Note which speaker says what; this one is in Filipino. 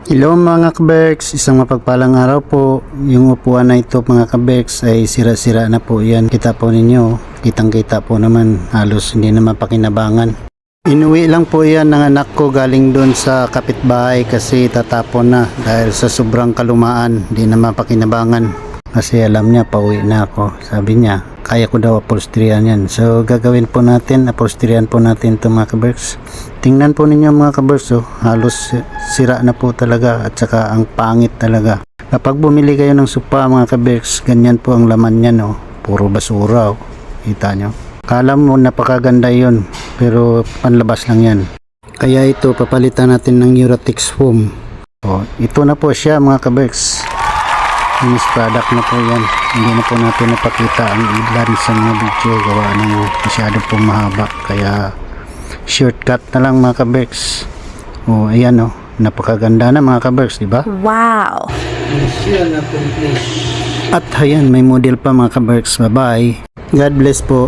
Speaker 1: Hello mga kaberks, isang mapagpalang araw po. Yung upuan na ito mga kaberks ay sira-sira na po yan. Kita po ninyo, kitang-kita po naman, halos hindi na mapakinabangan. Inuwi lang po yan ng anak ko galing doon sa kapitbahay kasi tatapon na dahil sa sobrang kalumaan, hindi na mapakinabangan. Kasi alam niya, pauwi na ako. Sabi niya, kaya ko daw upholsteryan yan. So gagawin po natin, upholsteryan po natin ito mga kaberks. Tingnan po ninyo mga kaberks, halos sira na po talaga at saka ang pangit talaga. Kapag bumili kayo ng sopa mga kaberks, ganyan po ang laman niya, no? Puro basura, oh. Kita nyo? Kala mo napakaganda yun, pero panlabas lang yan. Kaya ito, papalitan natin ng Uratex foam. Oh, ito na po siya mga kaberks. Finished product na po yan. Hindi na po natin napakita ang ilan sa mga video gawa ng masyado pong mahaba, kaya shortcut na lang mga kaberks. Oh, ayan, oh, napakaganda na mga kaberks, di ba?
Speaker 2: Wow!
Speaker 1: At ayan, may model pa mga kaberks. Bye bye. God bless po.